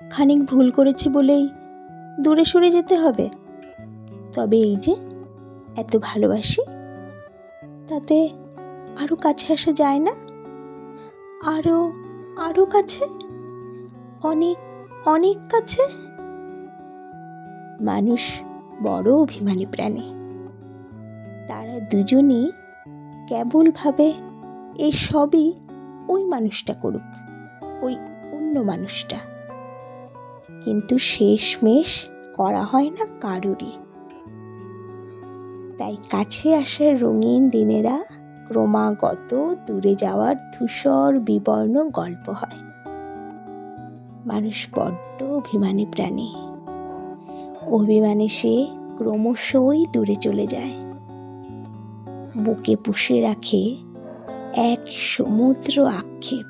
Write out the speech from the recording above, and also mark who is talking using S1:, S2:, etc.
S1: খানিক ভুল করেছি বলেই দূরে সরে যেতে হবে? তবে এই যে এত ভালোবাসি, তাতে আরও কাছে আসা যায় না? আরও আরও কাছে, অনেক অনেক কাছে। মানুষ বড় অভিমানী প্রাণী। তারা দুজনই কেবল ভাবে এই সবই ওই মানুষটা করুক, ওই অন্য মানুষটা। কিন্তু শেষমেশ করা হয় না কারোরই। তাই কাছে আসার রঙিন দিনেরা ক্রমাগত দূরে যাওয়ার ধূসর বিবর্ণ গল্প হয়। মানুষ বড্ড অভিমানী প্রাণী। অভিমানে সে ক্রমশই দূরে চলে যায়, বুকে পুষে রাখে এক সমুদ্র আক্ষেপ।